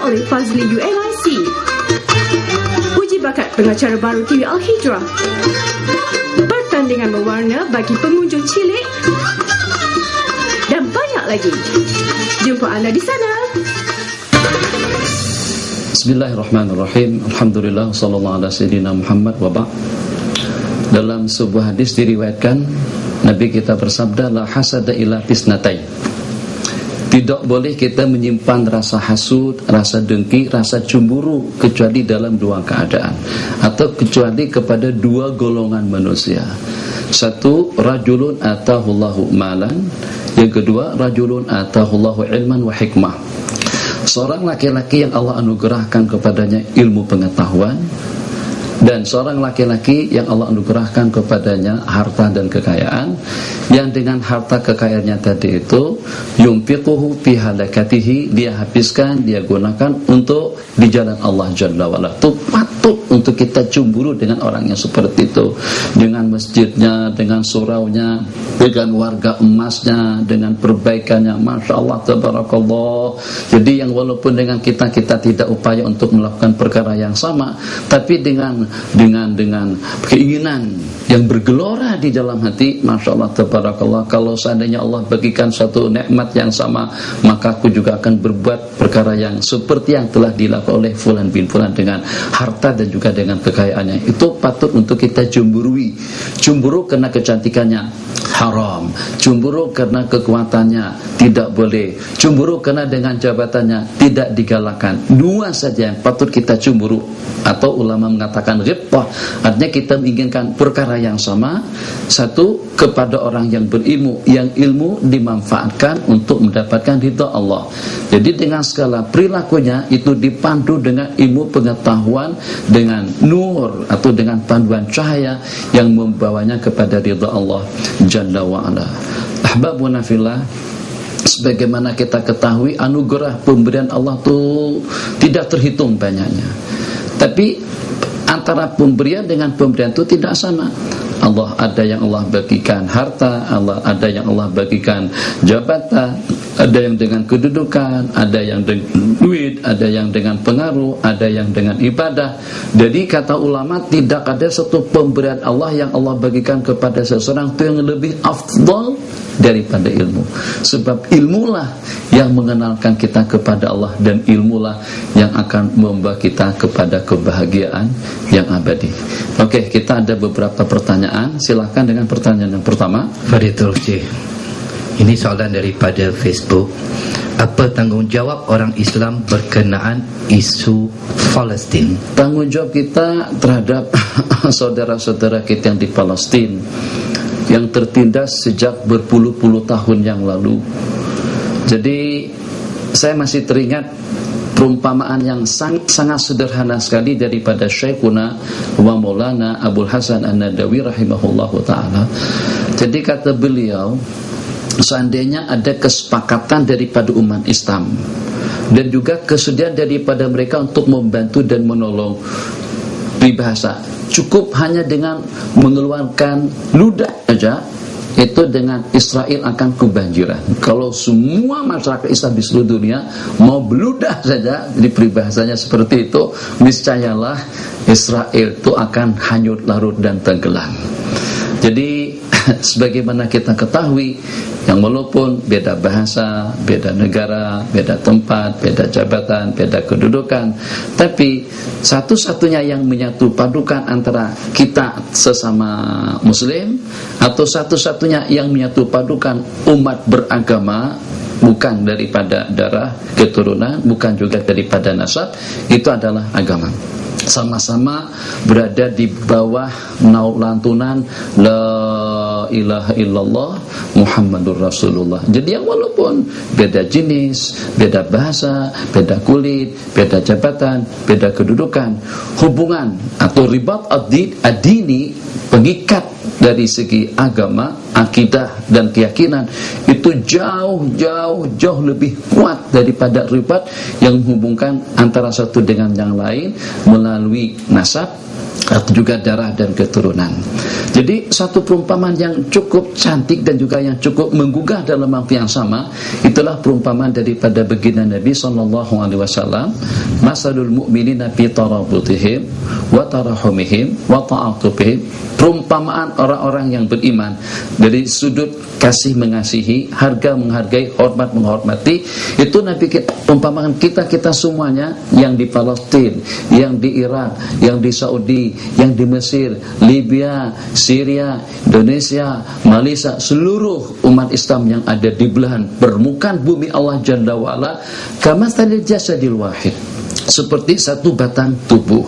oleh Fazli UNIC. Uji bakat pengacara baru TV Al-Hijrah. Pertandingan mewarna bagi pengunjung cilik dan banyak lagi. Jumpa anda di sana. Bismillahirrahmanirrahim. Alhamdulillah, sallallahu ala sayyidina Muhammad wa ba'd. Dalam sebuah hadis diriwayatkan, Nabi kita bersabda, la hasada illa fisnatai. Tidak boleh kita menyimpan rasa hasud, rasa dengki, rasa cemburu kecuali dalam dua keadaan, atau kecuali kepada dua golongan manusia. Satu, rajulun atahullahu malan. Yang kedua, rajulun atahullahu ilman wa hikmah. Seorang laki-laki yang Allah anugerahkan kepadanya ilmu pengetahuan, dan seorang laki-laki yang Allah anugerahkan kepadanya harta dan kekayaan, yang dengan harta kekayaannya tadi itu yumfiquhu fi halakatihi, dia habiskan, dia gunakan untuk di jalan Allah Jalla wa'ala. Itu patut untuk kita cemburu dengan orang yang seperti itu, dengan masjidnya, dengan suraunya, dengan warga emasnya, dengan perbaikannya. Masya Allah, tabarakallah. Jadi yang walaupun dengan kita tidak upaya untuk melakukan perkara yang sama, tapi dengan keinginan yang bergelora di dalam hati, Masya Allah, tabarakallah. Kalau seandainya Allah bagikan satu nikmat yang sama, maka aku juga akan berbuat perkara yang seperti yang telah dilakukan oleh fulan bin fulan dengan harta dan juga dengan kekayaannya. Itu patut untuk kita cemburui. Cemburu karena kecantikannya haram, cemburu karena kekuatannya tidak boleh, cemburu karena dengan jabatannya tidak digalakkan. Dua saja yang patut kita cemburu, atau ulama mengatakan ghibtah, artinya kita menginginkan perkara yang sama. Satu, kepada orang yang berilmu, yang ilmu dimanfaatkan untuk mendapatkan ridha Allah. Jadi dengan segala perilakunya itu dipandu dengan ilmu pengetahuan, dengan nur atau dengan panduan cahaya yang membawanya kepada ridha Allah Jalla wa'ala. Ahbabuna fillah, sebagaimana kita ketahui, anugerah pemberian Allah itu tidak terhitung banyaknya. Tapi antara pemberian dengan pemberian itu tidak sama. Allah ada yang Allah bagikan harta, Allah ada yang Allah bagikan jabatan, ada yang dengan kedudukan, ada yang dengan duit, ada yang dengan pengaruh, ada yang dengan ibadah. Jadi kata ulama, tidak ada satu pemberian Allah yang Allah bagikan kepada seseorang itu yang lebih afdal daripada ilmu. Sebab ilmulah yang mengenalkan kita kepada Allah, dan ilmulah yang akan membawa kita kepada kebahagiaan yang abadi. Oke, kita ada beberapa pertanyaan. Silakan dengan pertanyaan yang pertama. Fadilul Syekh, ini soalan daripada Facebook. Apa tanggungjawab orang Islam berkenaan isu Palestin? Tanggungjawab kita terhadap saudara-saudara kita yang di Palestin, yang tertindas sejak berpuluh-puluh tahun yang lalu. Jadi saya masih teringat perumpamaan yang sangat sederhana sekali daripada Syekhuna wa Maulana Abul Hasan An-Nadawi rahimahullahu ta'ala. Jadi kata beliau, seandainya ada kesepakatan daripada umat Islam dan juga kesediaan daripada mereka untuk membantu dan menolong, peribahasa cukup hanya dengan mengeluarkan ludah saja, itu dengan Israel akan kebanjiran. Kalau semua masyarakat Islam di seluruh dunia mau beludah saja, di peribahasanya seperti itu, niscayalah Israel itu akan hanyut larut dan tenggelam. Jadi sebagaimana kita ketahui, yang walaupun beda bahasa, beda negara, beda tempat, beda jabatan, beda kedudukan, tapi satu-satunya yang menyatu padukan antara kita sesama muslim, atau satu-satunya yang menyatu padukan umat beragama, bukan daripada darah, keturunan, bukan juga daripada nasab, itu adalah agama. Sama-sama berada di bawah lantunan la ilaha illallah Muhammadur Rasulullah. Jadi yang walaupun beda jenis, beda bahasa, beda kulit, beda jabatan, beda kedudukan, hubungan atau ribat ad-dini, pengikat dari segi agama, akidah dan keyakinan itu jauh lebih kuat daripada ribat yang menghubungkan antara satu dengan yang lain melalui nasab atau juga darah dan keturunan. Jadi satu perumpamaan yang cukup cantik dan juga yang cukup menggugah dalam waktu yang sama, itulah perumpamaan daripada baginda Nabi SAW, masalul mu'minina fi tarabutihim wa tarahumihim wa ta'atufihim, perumpamaan orang-orang yang beriman dari sudut kasih mengasihi, harga menghargai, hormat menghormati. Itu Nabi kita, perumpamaan kita semuanya yang di Palestina, yang di Irak, yang di Saudi, yang di Mesir, Libya, Syria, Indonesia, Malaysia, seluruh umat Islam yang ada di belahan permukaan bumi Allah Jalla wa'ala, kamathalil jasadil wahid, seperti satu batang tubuh.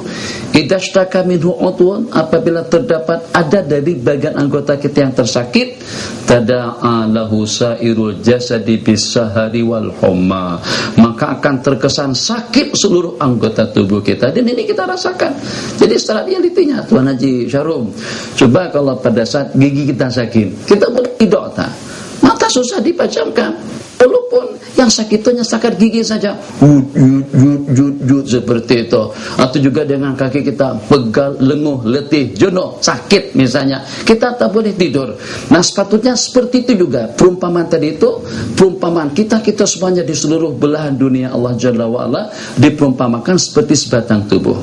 Idashtaka minhu udhun, apabila terdapat ada dari bagian anggota kita yang tersakit, tada'a lahu sairul jasadi bisahari wal humma, maka akan terkesan sakit seluruh anggota tubuh kita. Dan ini kita rasakan. Jadi secara realitinya, Tuan Haji Syarum, coba kalau pada saat gigi kita sakit, kita boleh tidur tak? Mata susah dipejamkan, walaupun yang sakit itu hanya sakit gigi saja, seperti itu. Atau juga dengan kaki kita pegal, lenguh, letih, jenuh, sakit misalnya, kita tak boleh tidur. Nah sepatutnya seperti itu juga perumpamaan tadi itu, perumpamaan kita semuanya di seluruh belahan dunia Allah Jalla wa'ala diperumpamakan seperti sebatang tubuh.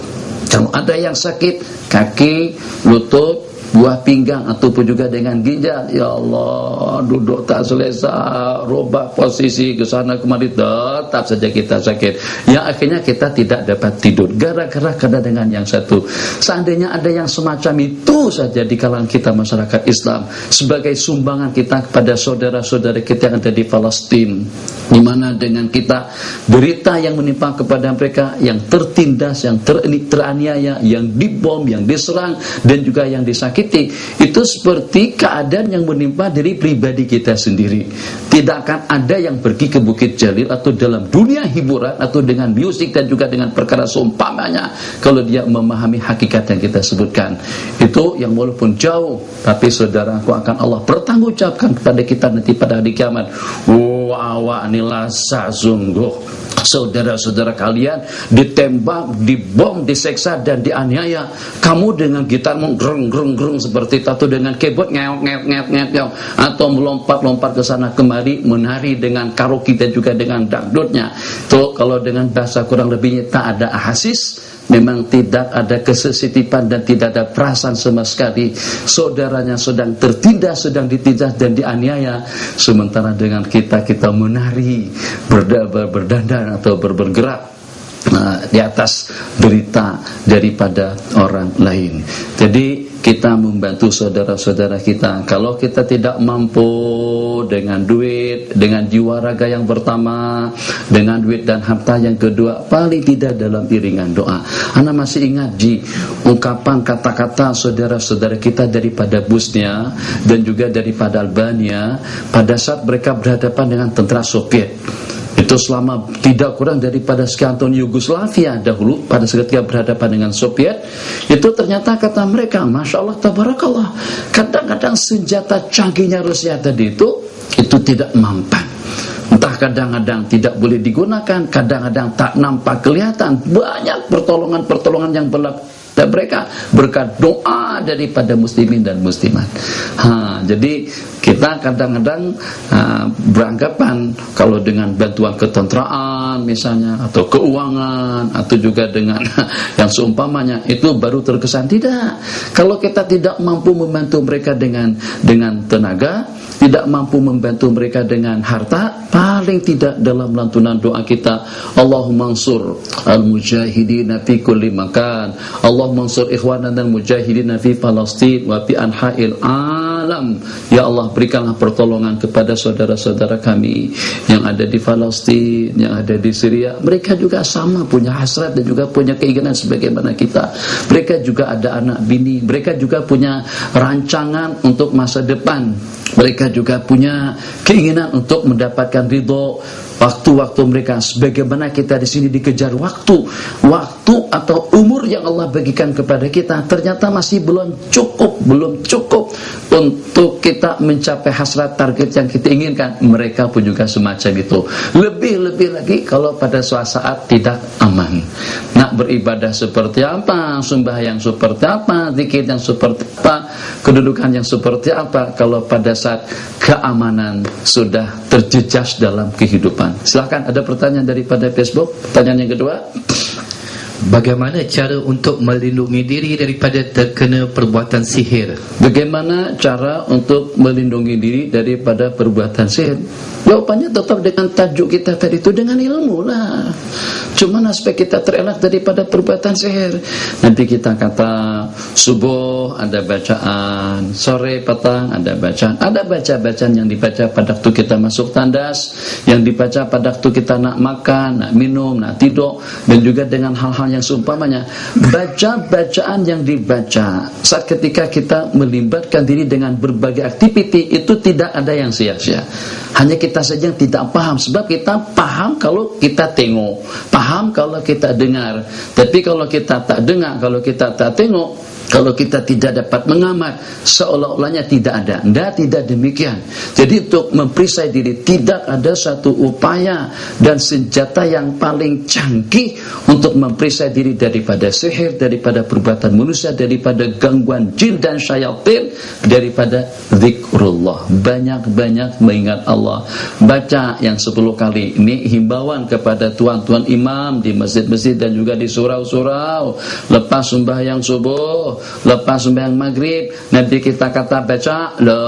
Kalau ada yang sakit kaki, lutut, buah pinggang ataupun juga dengan ginjal, ya Allah, duduk tak selesa, robah posisi ke sana kemari, tetap saja kita sakit. Yang akhirnya kita tidak dapat tidur gara-gara karena dengan yang satu. Seandainya ada yang semacam itu saja di kalangan kita masyarakat Islam sebagai sumbangan kita kepada saudara-saudara kita yang ada di Palestina, di mana dengan kita berita yang menimpa kepada mereka yang tertindas, yang teraniaya, yang dibom, yang diserang dan juga yang disakiti, itu seperti keadaan yang menimpa diri pribadi kita sendiri. Tidak akan ada yang pergi ke Bukit Jalil atau dalam dunia hiburan atau dengan musik dan juga dengan perkara seumpamanya kalau dia memahami hakikat yang kita sebutkan. Itu yang walaupun jauh, tapi saudaraku akan Allah bertanggungjawabkan kepada kita nanti pada hari kiamat. Awak inilah sungguh saudara-saudara kalian ditembak, dibom, diseksa dan dianiaya. Kamu dengan gitarmu greng seperti itu, atau dengan keyboard ngeok atau melompat-lompat ke sana kemari menari dengan karaoke dan juga dengan dangdutnya. Tuh kalau dengan bahasa kurang lebihnya tak ada ahasis, memang tidak ada kesesitipan dan tidak ada perasaan sama sekali. Saudaranya sedang tertindas, sedang ditindas dan dianiaya, sementara dengan kita menari, berdandan atau bergerak di atas derita daripada orang lain. Jadi kita membantu saudara-saudara kita. Kalau kita tidak mampu dengan duit, dengan jiwa raga yang pertama, dengan duit dan harta yang kedua, paling tidak dalam iringan doa. Ana masih ingat ungkapan kata-kata saudara-saudara kita daripada Bosnia dan juga daripada Albania pada saat mereka berhadapan dengan tentara Soviet. Itu selama tidak kurang daripada sekian tahun Yugoslavia dahulu, pada ketika berhadapan dengan Soviet, itu ternyata kata mereka, Masya Allah, Tabarakallah, kadang-kadang senjata canggihnya Rusia tadi itu tidak mempan. Entah kadang-kadang tidak boleh digunakan, kadang-kadang tak nampak kelihatan. Banyak pertolongan-pertolongan yang berlaku dan mereka berkat doa daripada muslimin dan muslimat. Jadi kita kadang-kadang beranggapan kalau dengan bantuan ketenteraan misalnya, atau keuangan, atau juga dengan yang seumpamanya, itu baru terkesan. Tidak. Kalau kita tidak mampu membantu mereka dengan tenaga, tidak mampu membantu mereka dengan harta, paling tidak dalam lantunan doa kita, Allahumma ansur al-mujahidina fi kulli makan, Allahumma ansur ikhwanana al-mujahidina fi Palestin wa fi anha'il alam. Ya Allah, berikanlah pertolongan kepada saudara-saudara kami yang ada di Palestin, yang ada di Syria. Mereka juga sama punya hasrat dan juga punya keinginan sebagaimana kita. Mereka juga ada anak bini, mereka juga punya rancangan untuk masa depan. Mereka juga punya keinginan untuk mendapatkan ridho waktu-waktu mereka, sebagaimana kita di sini dikejar waktu atau umur yang Allah bagikan kepada kita, ternyata masih belum cukup untuk kita mencapai hasrat target yang kita inginkan. Mereka pun juga semacam itu. Lebih lagi kalau pada suatu saat tidak aman. Nak beribadah seperti apa, sembahyang seperti apa, zikir yang seperti apa, kedudukan yang seperti apa, kalau pada saat keamanan sudah terjejas dalam kehidupan. Silakan, ada pertanyaan daripada Facebook. Pertanyaan yang kedua, bagaimana cara untuk melindungi diri daripada terkena perbuatan sihir? bagaimana cara untuk melindungi diri daripada perbuatan sihir? Jawabannya tetap dengan tajuk kita tadi itu, dengan ilmu lah. Cuman aspek kita terelak daripada perbuatan sihir. Nanti kita kata subuh ada bacaan, sore petang ada bacaan. Ada bacaan yang dibaca pada waktu kita masuk tandas, yang dibaca pada waktu kita nak makan, nak minum, nak tidur, dan juga dengan hal-hal yang seumpamanya. Bacaan yang dibaca saat ketika kita melibatkan diri dengan berbagai aktiviti itu tidak ada yang sia-sia. Hanya kita saja yang tidak paham. Sebab kita paham kalau kita tengok, paham kalau kita dengar. Tapi kalau kita tak dengar, kalau kita tak tengok, kalau kita tidak dapat mengamat, seolah-olahnya tidak ada. Tidak demikian. Jadi untuk memperisai diri, tidak ada satu upaya dan senjata yang paling canggih untuk memperisai diri daripada sihir, daripada perbuatan manusia, daripada gangguan jin dan syaitan, daripada zikrullah. Banyak-banyak mengingat Allah. Baca yang 10 kali. Ini himbauan kepada tuan-tuan imam di masjid-masjid dan juga di surau-surau. Lepas sembahyang subuh, lepas sembahyang maghrib, nanti kita kata baca la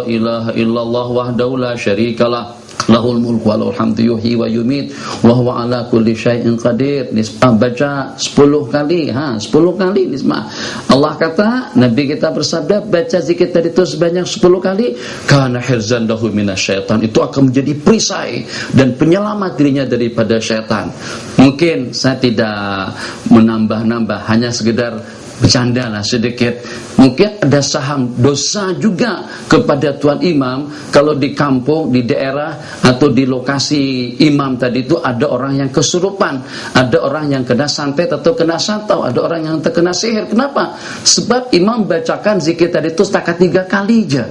ilaha illallah wahdahu la syarikalah, lahul mulku wa lahul hamdu yuhyi wa yumit wa huwa ala kulli syai'in qadir. Nisbah baca 10 kali, 10 kali nisbah. Allah kata, Nabi kita bersabda, baca zikir tadi itu sebanyak 10 kali, kana hirzan lahu minasyaitan, itu akan menjadi perisai dan penyelamat dirinya daripada syaitan. Mungkin saya tidak menambah-nambah, hanya sekedar bercanda lah sedikit. Mungkin ada saham dosa juga kepada tuan imam kalau di kampung, di daerah atau di lokasi imam tadi itu ada orang yang kesurupan, ada orang yang kena santet atau kena santau, ada orang yang terkena sihir. Kenapa? Sebab imam bacakan zikir tadi itu setakat 3 kali aja.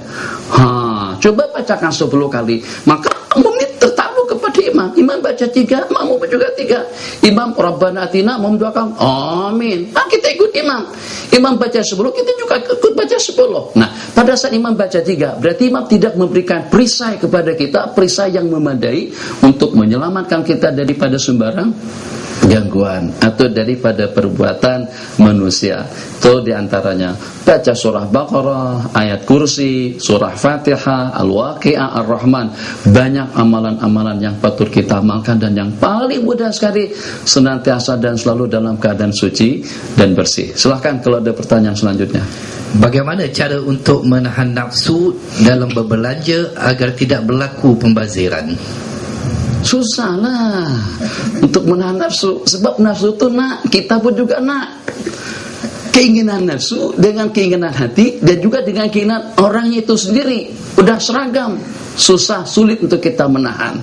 Coba bacakan 10 kali, maka umumnya tertakluk kepada imam. Imam baca 3, makmum juga 3. Imam Rabbana atina, makmum doakan amin. Kita ikut imam. Imam baca 10, kita juga ikut baca 10. Nah, pada saat imam baca 3, berarti imam tidak memberikan perisai kepada kita, perisai yang memadai untuk menyelamatkan kita daripada sembarang gangguan atau daripada perbuatan manusia. Itu diantaranya baca surah Baqarah, ayat kursi, surah Fatihah, Al-Waqi'ah, Ar-Rahman. Banyak amalan-amalan yang patut kita amalkan, dan yang paling mudah sekali, senantiasa dan selalu dalam keadaan suci dan bersih. Silahkan kalau ada pertanyaan selanjutnya. Bagaimana cara untuk menahan nafsu dalam berbelanja agar tidak berlaku pembaziran? Susah lah untuk menahan nafsu. Sebab nafsu itu nak, kita pun juga nak. Keinginan nafsu dengan keinginan hati dan juga dengan keinginan orangnya itu sendiri udah seragam. Susah, sulit untuk kita menahan.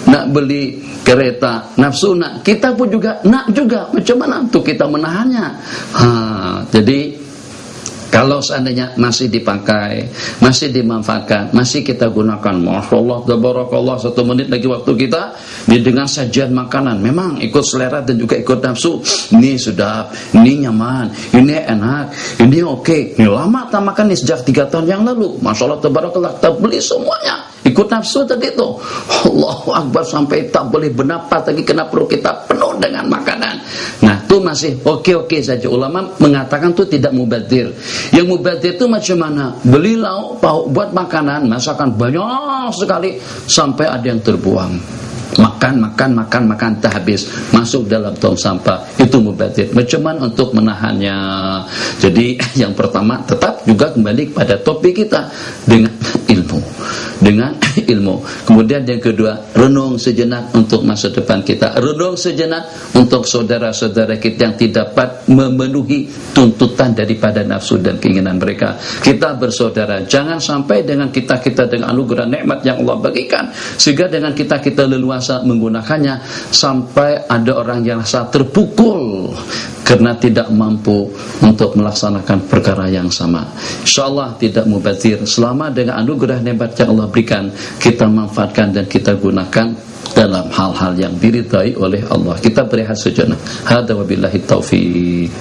Nak beli kereta, nafsu nak, kita pun juga nak juga. Macam mana untuk kita menahannya? Jadi kalau seandainya masih dipakai, masih dimanfaatkan, masih kita gunakan, Masya Allah, tabarakallah, 1 menit lagi waktu kita, dengan sajian makanan, memang ikut selera dan juga ikut nafsu. Ini sudah, ini nyaman, ini enak, ini oke. Ini lama tak makan, ini sejak 3 tahun yang lalu. Masya Allah, tabarakallah, kita beli semuanya. Ikut nafsu tadi itu. Allahu Akbar, sampai tak boleh bernapas lagi kena perut kita penuh dengan makanan. Nah, itu masih oke-oke saja. Ulama mengatakan itu tidak mubadzir. Yang mubadzir itu macam mana? Beli lauk pauk buat makanan, masakan banyak sekali sampai ada yang terbuang. Makan tak habis, masuk dalam tong sampah. Itu mubadzir. Macam mana untuk menahannya? Jadi yang pertama tetap juga kembali kepada topik kita dengan ilmu. dengan ilmu. Kemudian yang kedua, renung sejenak untuk masa depan kita, renung sejenak untuk saudara-saudara kita yang tidak dapat memenuhi tuntutan daripada nafsu dan keinginan mereka. Kita bersaudara, jangan sampai dengan kita dengan anugerah nikmat yang Allah bagikan, sehingga dengan kita leluasa menggunakannya, sampai ada orang yang rasa terpukul karena tidak mampu untuk melaksanakan perkara yang sama. InsyaAllah tidak mubazir. Selama dengan anugerah nikmat yang Allah berikan, kita manfaatkan dan kita gunakan dalam hal-hal yang diridai oleh Allah. Kita berehat sejenak. Hada wabillahi taufiq.